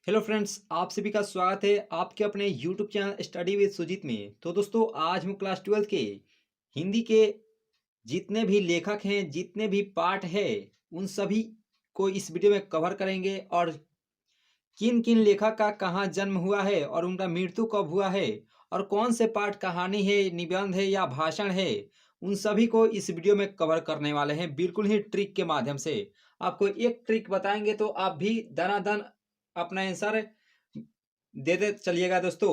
Hello friends, आप सभी का स्वागत है आपके अपने YouTube channel study with Sujeet में। तो दोस्तों, आज हम क्लास 12 के हिंदी के जितने भी लेखक हैं, जितने भी पाठ है, उन सभी को इस वीडियो में कवर करेंगे। और किन किन लेखक का कहाँ जन्म हुआ है और उनका मृत्यु कब हुआ है, और कौन से पाठ कहानी है, निबंध है या भाषण है, उन सभी को इस वीडियो में कवर करने वाले हैं, बिल्कुल ही ट्रिक के माध्यम से। आपको एक ट्रिक बताएंगे तो आप भी दनादन अपना आंसर देते चलिएगा दोस्तों।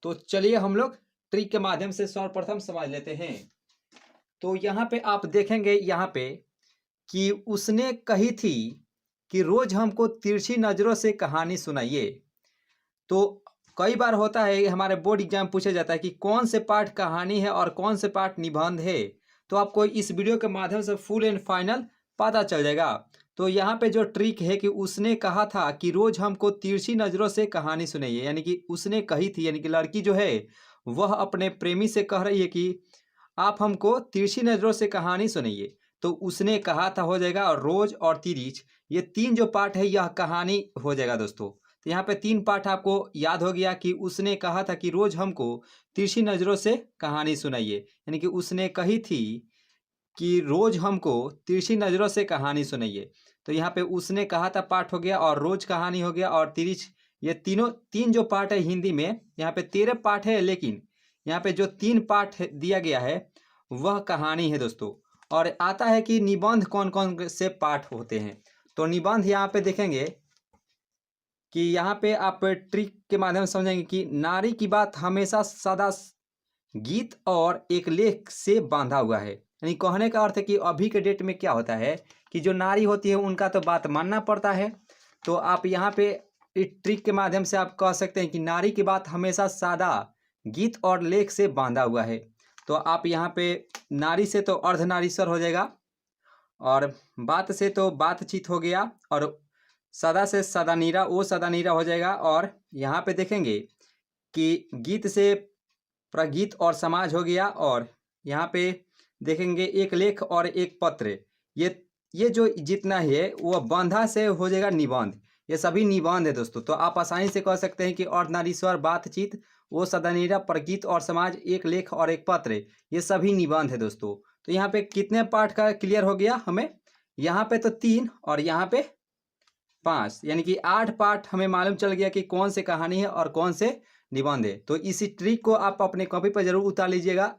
तो चलिए हम लोग ट्रिक के माध्यम से सर्वप्रथम समझ लेते हैं। तो यहाँ पे आप देखेंगे यहाँ पे कि उसने कही थी कि रोज हमको तिरछी नजरों से कहानी सुनाइए। तो कई बार होता है, हमारे बोर्ड एग्जाम पूछा जाता है कि कौन से पाठ कहानी है और कौन से पाठ निबंध है। तो आपको इस वीडियो के माध्यम से फुल एंड फाइनल पता चल जाएगा। तो यहाँ पे जो ट्रिक है कि उसने कहा था कि रोज हमको तिरछी नजरों से कहानी सुनाइए, यानी कि उसने कही थी, यानी कि लड़की जो है वह अपने प्रेमी से कह रही है कि आप हमको तिरछी नजरों से कहानी सुनाइए। तो उसने कहा था हो जाएगा, और रोज और तिरछ, ये तीन जो पाठ है यह कहानी हो जाएगा दोस्तों। तो यहाँ पे तीन पाठ आपको याद हो गया कि उसने कहा था कि रोज हमको तिरछी नजरों से कहानी सुनाइए, यानी कि उसने कही थी कि रोज हमको तिरछी नजरों से कहानी सुनाइए। तो यहाँ पे उसने कहा था पाठ हो गया, और रोज कहानी हो गया, और तिरछ, ये तीनों तीन जो पाठ है हिंदी में, यहाँ पे 13 पाठ है, लेकिन यहाँ पे जो तीन पाठ दिया गया है वह कहानी है दोस्तों। और आता है कि निबंध कौन कौन से पाठ होते हैं। तो निबंध यहाँ पे देखेंगे कि यहाँ पे आप ट्रिक के माध्यम से समझेंगे कि नारी की बात हमेशा सदा गीत और एक लेख से बांधा हुआ है। यानी कहने का अर्थ है कि अभी के डेट में क्या होता है कि जो नारी होती है उनका तो बात मानना पड़ता है। तो आप यहाँ पे इस ट्रिक के माध्यम से आप कह सकते हैं कि नारी की बात हमेशा सादा गीत और लेख से बांधा हुआ है। तो आप यहाँ पे नारी से तो अर्धनारीश्वर हो जाएगा, और बात से तो बातचीत हो गया, और सदा से सदानीरा, वो सदानीरा हो जाएगा। और यहाँ पे देखेंगे कि गीत से प्रगीत और समाज हो गया, और यहाँ पे देखेंगे एक लेख और एक पत्र। ये जो जितना है वह बंधा से हो जाएगा निबंध। ये सभी निबंध है दोस्तों। तो आप आसानी से कह सकते हैं कि अर्धनारीश्वर, बातचीत, वो सदानीरा, प्रगीत और समाज, एक लेख और एक पत्र, ये सभी निबंध है दोस्तों। तो यहाँ पे कितने पाठ का क्लियर हो गया हमें? यहाँ पे तो 3 और यहाँ पे 5, यानी कि 8 पाठ हमें मालूम चल गया कि कौन से कहानी है और कौन से निबंध है। तो इसी ट्रिक को आप अपने कॉपी पर जरूर उतार लीजिएगा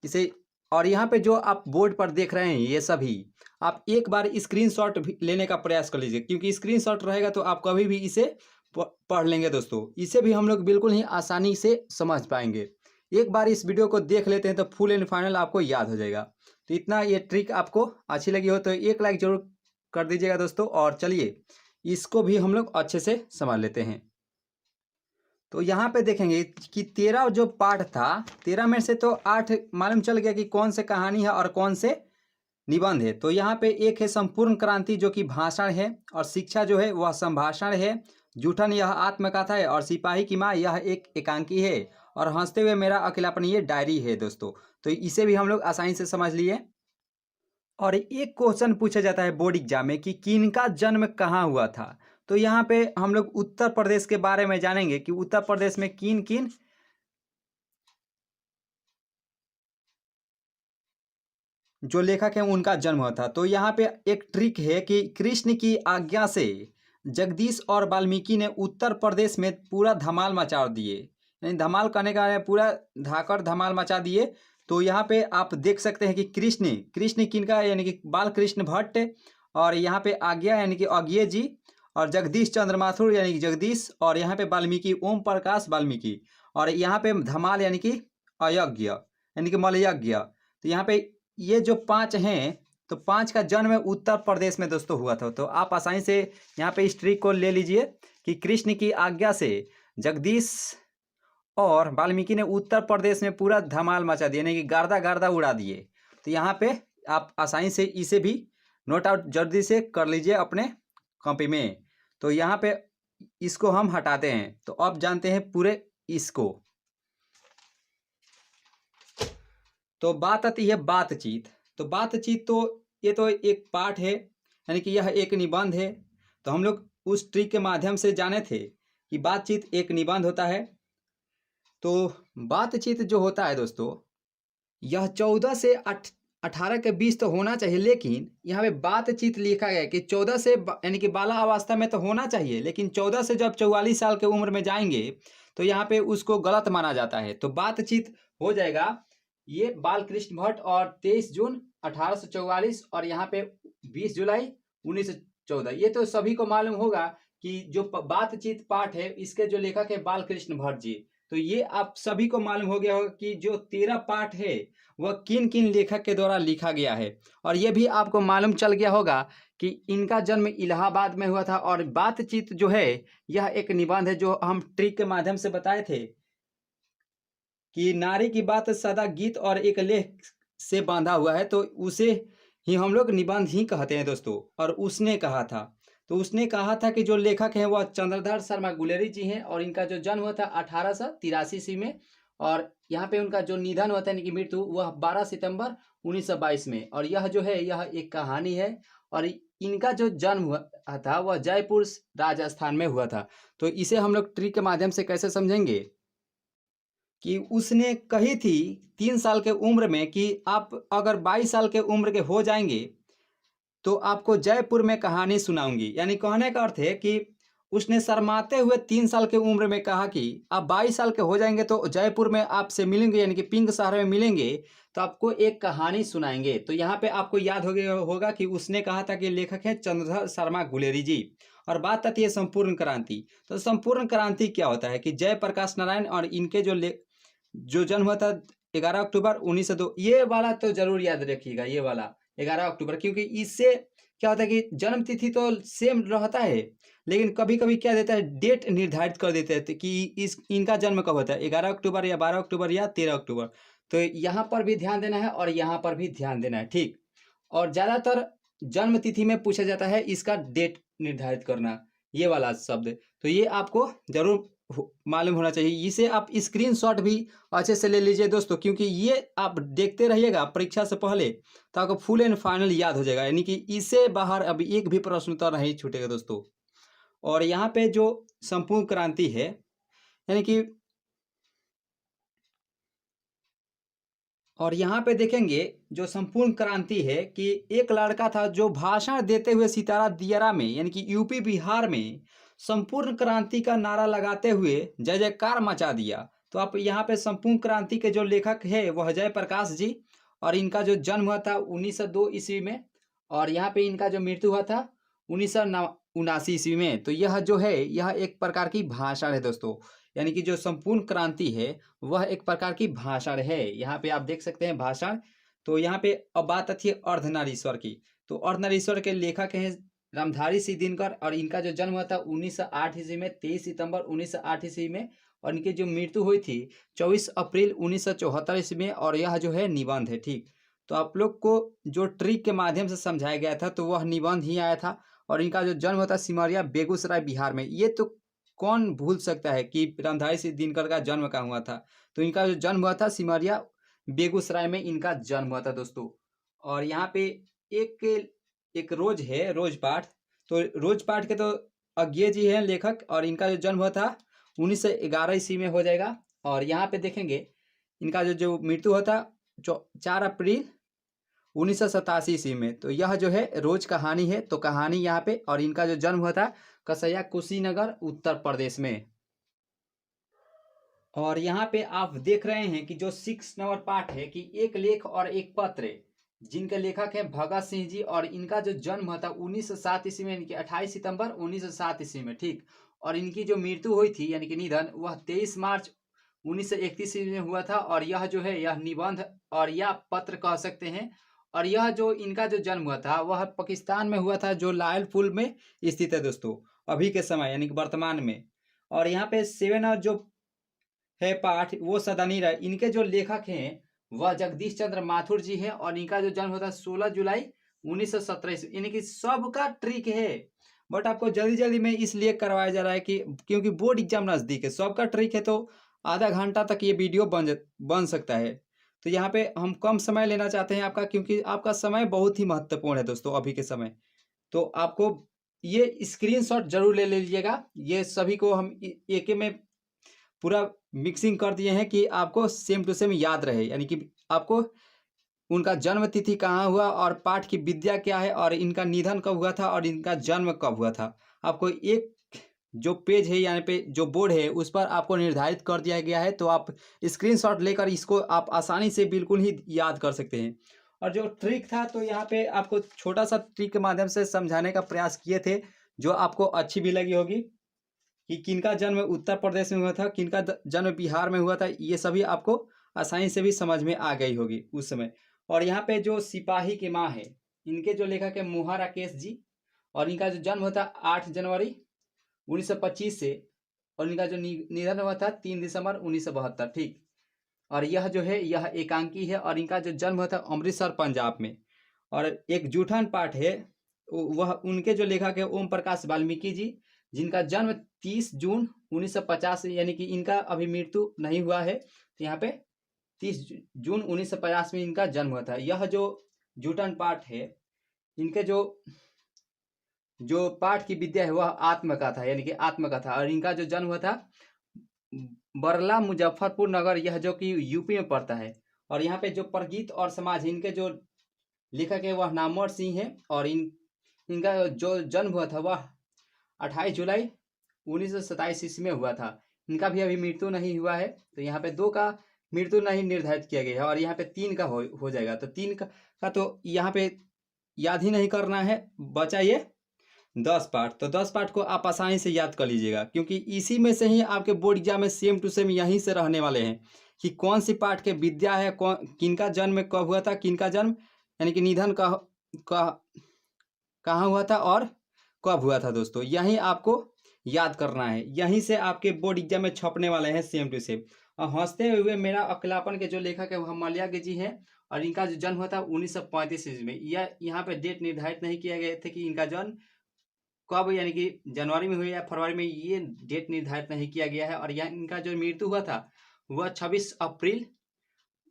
इसे। और यहाँ पे जो आप बोर्ड पर देख रहे हैं ये सभी, आप एक बार स्क्रीनशॉट भी लेने का प्रयास कर लीजिए, क्योंकि स्क्रीनशॉट रहेगा तो आप कभी भी इसे पढ़ लेंगे दोस्तों। इसे भी हम लोग बिल्कुल ही आसानी से समझ पाएंगे। एक बार इस वीडियो को देख लेते हैं तो फुल एंड फाइनल आपको याद हो जाएगा। तो इतना, ये ट्रिक आपको अच्छी लगी हो तो एक लाइक जरूर कर दीजिएगा दोस्तों। और चलिए इसको भी हम लोग अच्छे से समझ लेते हैं। तो यहाँ पे देखेंगे कि 13 जो पाठ था, 13 में से तो 8 मालूम चल गया कि कौन से कहानी है और कौन से निबंध है। तो यहाँ पे एक है संपूर्ण क्रांति, जो कि भाषण है, और शिक्षा जो है वह संभाषण है, जूठन यह आत्मकथा है, और सिपाही की माँ यह एक एकांकी है, और हंसते हुए मेरा अकेलापन ये डायरी है दोस्तों। तो इसे भी हम लोग आसानी से समझ लिए। और एक क्वेश्चन पूछा जाता है बोर्ड एग्जाम में कि किनका जन्म कहाँ हुआ था। तो यहाँ पे हम लोग उत्तर प्रदेश के बारे में जानेंगे कि उत्तर प्रदेश में किन किन जो लेखक हैं उनका जन्म हुआ था। तो यहाँ पे एक ट्रिक है कि कृष्ण की आज्ञा से जगदीश और वाल्मीकि ने उत्तर प्रदेश में पूरा धमाल मचा दिए, यानी धमाल करने का पूरा धाकड़ धमाल मचा दिए। तो यहाँ पे आप देख सकते हैं कि कृष्ण कृष्ण किनका, यानी कि बाल कृष्ण भट्ट, और यहाँ पे आज्ञा यानी कि अज्ञे जी, और जगदीश चंद्र माथुर यानी कि जगदीश, और यहाँ पे वाल्मीकि ओम प्रकाश वाल्मीकि, और यहाँ पे धमाल यानी कि अयज्ञ यानी कि मलयज्ञ। तो यहाँ पे ये जो 5 हैं, तो 5 का जन्म उत्तर प्रदेश में दोस्तों हुआ था। तो आप आसानी से यहाँ पे इस ट्रिक को ले लीजिए कि कृष्ण की आज्ञा से जगदीश और वाल्मीकि ने उत्तर प्रदेश में पूरा धमाल मचा दिया, यानी कि गार्दा गार्दा उड़ा दिए। तो यहाँ पे आप आसानी से इसे भी नोट आउट जल्दी से कर लीजिए अपने कॉपी में। तो यहाँ पे इसको हम हटाते हैं। तो अब जानते हैं पूरे इसको। तो बात आती है बातचीत। तो बातचीत तो ये तो एक पाठ है, यानी कि यह एक निबंध है। तो हम लोग उस ट्रिक के माध्यम से जाने थे कि बातचीत एक निबंध होता है। तो बातचीत जो होता है दोस्तों, यह 14 से 18 के बीच तो होना चाहिए, लेकिन यहाँ पे बातचीत लिखा गया है कि 14 से यानी कि बाला अवस्था में तो होना चाहिए, लेकिन 14 से जब 44 साल के उम्र में जाएंगे तो यहाँ पे उसको गलत माना जाता है। तो बातचीत हो जाएगा ये बालकृष्ण भट्ट और 23 जून 1844 और यहाँ पे 20 जुलाई 1914। ये तो सभी को मालूम होगा कि जो बातचीत पाठ है इसके जो लेखक है बालकृष्ण भट्ट जी। तो ये आप सभी को मालूम हो गया होगा कि जो 13 पाठ है वह किन किन लेखक के द्वारा लिखा गया है। और यह भी आपको मालूम चल गया होगा कि इनका जन्म इलाहाबाद में हुआ था। और बातचीत जो है यह एक निबंध है जो हम ट्रिक के माध्यम से बताए थे कि नारी की बात सदा गीत और एक लेख से बांधा हुआ है, तो उसे ही हम लोग निबंध ही कहते हैं दोस्तों। और उसने कहा था, तो उसने कहा था कि जो लेखक हैं वह चंद्रधर शर्मा गुलेरी जी हैं और इनका जो जन्म हुआ था 1883 ईस्वी में। और यहाँ पे उनका जो निधन होता है यानी कि मृत्यु वह 12 सितंबर 1922 में। और यह जो है यह एक कहानी है। और इनका जो जन्म हुआ था वह जयपुर राजस्थान में हुआ था। तो इसे हम लोग ट्रिक के माध्यम से कैसे समझेंगे कि उसने कही थी 3 साल के उम्र में कि आप अगर 22 साल के उम्र के हो जाएंगे तो आपको जयपुर में कहानी सुनाऊंगी। यानी कहने का अर्थ है कि उसने शर्माते हुए 3 साल के उम्र में कहा कि आप 22 साल के हो जाएंगे तो जयपुर में आपसे मिलेंगे, यानी कि पिंक शहर में मिलेंगे तो आपको एक कहानी सुनाएंगे। तो यहाँ पे आपको याद हो गया होगा कि उसने कहा था कि लेखक है चंद्रधर शर्मा गुलेरी जी। और बात आती है संपूर्ण क्रांति। तो संपूर्ण क्रांति क्या होता है कि जयप्रकाश नारायण और इनके जो जन्म हुआ था 11 अक्टूबर 1902। ये वाला तो जरूर याद रखिएगा, ये वाला 11 अक्टूबर, क्योंकि इससे क्या होता है कि जन्म तिथि तो सेम रहता है, लेकिन कभी कभी क्या देता है डेट निर्धारित कर देते हैं कि इनका जन्म कब होता है, 11 अक्टूबर या 12 अक्टूबर या 13 अक्टूबर। तो यहाँ पर भी ध्यान देना है और यहाँ पर भी ध्यान देना है, ठीक। और ज़्यादातर जन्म तिथि में पूछा जाता है इसका डेट निर्धारित करना, ये वाला शब्द। तो ये आपको जरूर मालूम होना चाहिए। इसे आप स्क्रीनशॉट भी अच्छे से ले लीजिए दोस्तों, क्योंकि ये आप देखते रहिएगा परीक्षा से पहले तो आपको फुल एंड फाइनल याद हो जाएगा। यानी कि इससे बाहर अभी एक भी प्रश्न उत्तर नहीं छूटेगा दोस्तों। और यहाँ पे जो संपूर्ण क्रांति है यानी कि, और यहाँ पे देखेंगे जो संपूर्ण क्रांति है कि एक लड़का था जो भाषण देते हुए सितारा दियारा में यानी कि यूपी बिहार में संपूर्ण क्रांति का नारा लगाते हुए जय जयकार मचा दिया। तो आप यहाँ पे संपूर्ण क्रांति के जो लेखक है वह जयप्रकाश जी। और इनका जो जन्म हुआ था 1902 ईस्वी में और यहाँ पे इनका जो मृत्यु हुआ था 1979 ईस्वी में। तो यह जो है यह एक प्रकार की भाषण है दोस्तों। यानी कि जो संपूर्ण क्रांति है वह एक प्रकार की भाषण है। यहाँ पे आप देख सकते हैं भाषण। तो यहाँ पे अब बात आती है अर्धनारीश्वर की। तो अर्धनारीश्वर के लेखक हैं रामधारी सिंह दिनकर और इनका जो जन्म हुआ था 1908 ईस्वी में, 23 सितंबर 1908 ईस्वी में। और इनकी जो मृत्यु हुई थी 24 अप्रैल 1974 ईस्वी में। और यह जो है निबंध है, ठीक। तो आप लोग को जो ट्रिक के माध्यम से समझाया गया था तो वह निबंध ही आया था। और इनका जो जन्म हुआ था सिमरिया बेगूसराय बिहार में। ये तो कौन भूल सकता है कि रामधारी सिंह दिनकर का जन्म कहाँ हुआ था। तो इनका जो जन्म हुआ था सिमरिया बेगूसराय में इनका जन्म हुआ था दोस्तों। और यहाँ पे एक रोज है रोज पाठ। तो रोज पाठ के तो अज्ञे जी हैं लेखक और इनका जो जन्म हुआ था 1911 ईस्वी में हो जाएगा। और यहाँ पे देखेंगे इनका जो मृत्यु हुआ था 4 अप्रैल 1987 ईस्वी में। तो यह जो है रोज कहानी है। तो कहानी यहाँ पे, और इनका जो जन्म हुआ था कसैया कुशीनगर उत्तर प्रदेश में। और यहाँ पे आप देख रहे हैं कि जो 6 नंबर पाठ है कि एक लेख और एक पत्र, जिनके लेखक है भगत सिंह जी। और इनका जो जन्म हुआ था 1907 ईस्वी में, इनकी 28 सितंबर 1907 ईस्वी में, ठीक। और इनकी जो मृत्यु हुई थी यानी कि निधन वह 23 मार्च 1931 ईस्वी में हुआ था। और यह जो है यह निबंध और यह पत्र कह सकते हैं। और यह जो इनका जो जन्म हुआ था वह पाकिस्तान में हुआ था जो लायल पुल में स्थित है दोस्तों अभी के समय यानी कि वर्तमान में। और यहाँ पे 7 और जो है पाठ वो सदानी राय, इनके जो लेखक हैं वह जगदीश चंद्र माथुर जी हैं। और इनका जो जन्म होता है 16 जुलाई 1917। यानी कि सबका ट्रिक है, बट आपको जल्दी जल्दी में इसलिए करवाया जा रहा है कि क्योंकि बोर्ड एग्जाम नज़दीक है। सबका ट्रिक है तो आधा घंटा तक ये वीडियो बन सकता है। तो यहाँ पे हम कम समय लेना चाहते हैं आपका, क्योंकि आपका समय बहुत ही महत्वपूर्ण है दोस्तों अभी के समय। तो आपको ये स्क्रीनशॉट जरूर ले लीजिएगा। ये सभी को हम एक में पूरा मिक्सिंग कर दिए हैं कि आपको सेम टू सेम याद रहे, यानी कि आपको उनका जन्म तिथि कहाँ हुआ और पाठ की विद्या क्या है और इनका निधन कब हुआ था और इनका जन्म कब हुआ था। आपको एक जो पेज है यहाँ पे जो बोर्ड है उस पर आपको निर्धारित कर दिया गया है, तो आप स्क्रीनशॉट लेकर इसको आप आसानी से बिल्कुल ही याद कर सकते हैं। और जो ट्रिक था तो यहाँ पे आपको छोटा सा ट्रिक के माध्यम से समझाने का प्रयास किए थे, जो आपको अच्छी भी लगी होगी कि किनका जन्म उत्तर प्रदेश में हुआ था, किनका जन्म बिहार में हुआ था, ये सभी आपको आसानी से भी समझ में आ गई होगी उस समय। और यहाँ पे जो सिपाही की माँ है, इनके जो लेखक है मुहा राकेश जी, और इनका जो जन्म होता 8 जनवरी 1925 से, और इनका जो निधन हुआ था 3 दिसंबर 1972, ठीक। और यह जो है यह एकांकी है और इनका जो जन्म हुआ था अमृतसर पंजाब में। और एक जूठन पाठ है, वह उनके जो लेखक है ओम प्रकाश वाल्मीकि जी, जिनका जन्म 30 जून 1950 यानी कि इनका अभी मृत्यु नहीं हुआ है, तो यहाँ पे 30 जून 1950 में इनका जन्म हुआ था। यह जो जूठन पाठ है, इनके जो पाठ की विद्या है वह आत्मकथा यानी कि आत्मकथा, और इनका जो जन्म हुआ था बरला मुजफ्फरपुर नगर, यह जो कि यूपी में पड़ता है। और यहाँ पे जो प्रगीत और समाज, इनके जो लेखक है वह नामवर सिंह है, और इनका जो जन्म हुआ था वह 28 जुलाई 1927 ईस्वी में हुआ था। इनका भी अभी मृत्यु नहीं हुआ है, तो यहाँ पे 2 का मृत्यु नहीं निर्धारित किया गया है, और यहाँ पे 3 का हो जाएगा। तो 3 का तो यहाँ पे याद ही नहीं करना है, बचा ये 10 पाठ। तो 10 पाठ को आप आसानी से याद कर लीजिएगा, क्योंकि इसी में से ही आपके बोर्ड एग्जाम में सेम टू सेम यहीं से रहने वाले हैं कि कौन सी पाठ के विद्या है, कौन किनका जन्म कब हुआ था, किनका जन्म यानी कि निधन कहाँ हुआ था और कब हुआ था। दोस्तों यहीं आपको याद करना है, यहीं से आपके बोर्ड एग्जाम में छपने वाले हैं सेम टू सेम। और हंसते हुए मेरा अकलापन के जो लेखक है वह मलयागी जी हैं, और इनका जो जन्म हुआ था 1935 ईस्वी में। यह यहाँ पे डेट निर्धारित नहीं किया गया था कि इनका जन्म कब यानी कि जनवरी में हुआ या फरवरी में, ये डेट निर्धारित नहीं किया गया है। और यह इनका जो मृत्यु हुआ था वह 26 अप्रैल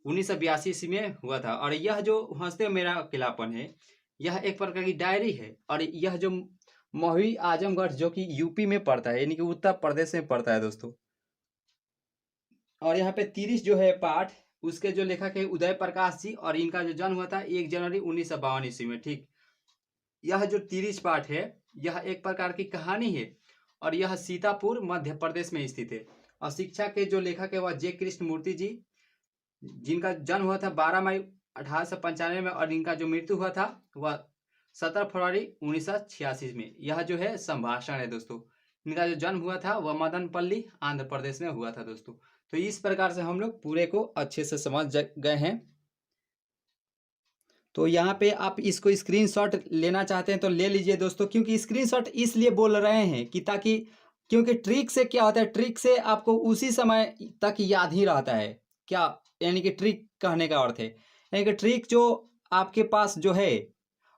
1982 ईस्वी में हुआ था। और यह जो हंसते मेरा अकेलापन है, यह एक प्रकार की डायरी है, और यह जो महुई आजमगढ़ जो कि यूपी में पड़ता है यानी कि उत्तर प्रदेश में पड़ता है दोस्तों। और यहाँ पे 30 जो है पाठ, उसके जो लेखक है उदय प्रकाश जी, और इनका जो जन्म हुआ था 1 जनवरी 1952 ईस्वी में, ठीक। यह जो 30 पाठ है यह एक प्रकार की कहानी है, और यह सीतापुर मध्य प्रदेश में स्थित है। और शिक्षा के जो लेखक है वह जे कृष्ण मूर्ति जी, जिनका जन्म हुआ था 12 मई 1895 में, और इनका जो मृत्यु हुआ था वह 17 फरवरी 1986 में। यह जो है संभाषण है दोस्तों। इनका जो जन्म हुआ था वह मदनपल्ली आंध्र प्रदेश में हुआ था दोस्तों। तो इस प्रकार से हम लोग पूरे को अच्छे से समझ गए हैं। तो यहाँ पे आप इसको स्क्रीनशॉट लेना चाहते हैं तो ले लीजिए दोस्तों, क्योंकि स्क्रीनशॉट इसलिए बोल रहे हैं कि ताकि, क्योंकि ट्रिक से क्या होता है, ट्रिक से आपको उसी समय तक याद ही रहता है। क्या यानी कि ट्रिक कहने का अर्थ है यानी कि ट्रिक जो आपके पास जो है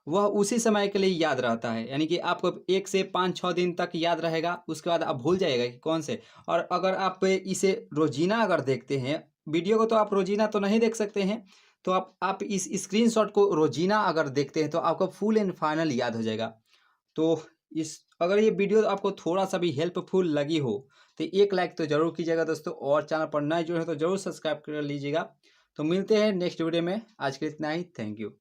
वह उसी समय के लिए याद रहता है, यानी कि आपको 1 से 5-6 दिन तक याद रहेगा, उसके बाद आप भूल जाइएगा कि कौन से। और अगर आप इसे रोजीना अगर देखते हैं वीडियो को, तो आप रोजीना तो नहीं देख सकते हैं, तो आप इस स्क्रीनशॉट को रोजीना अगर देखते हैं तो आपको फुल एंड फाइनल याद हो जाएगा। तो इस अगर ये वीडियो आपको थोड़ा सा भी हेल्पफुल लगी हो तो एक लाइक तो जरूर कीजिएगा दोस्तों, और चैनल पर नए जो है तो जरूर सब्सक्राइब कर लीजिएगा। तो मिलते हैं नेक्स्ट वीडियो में, आज के लिए इतना ही, थैंक यू।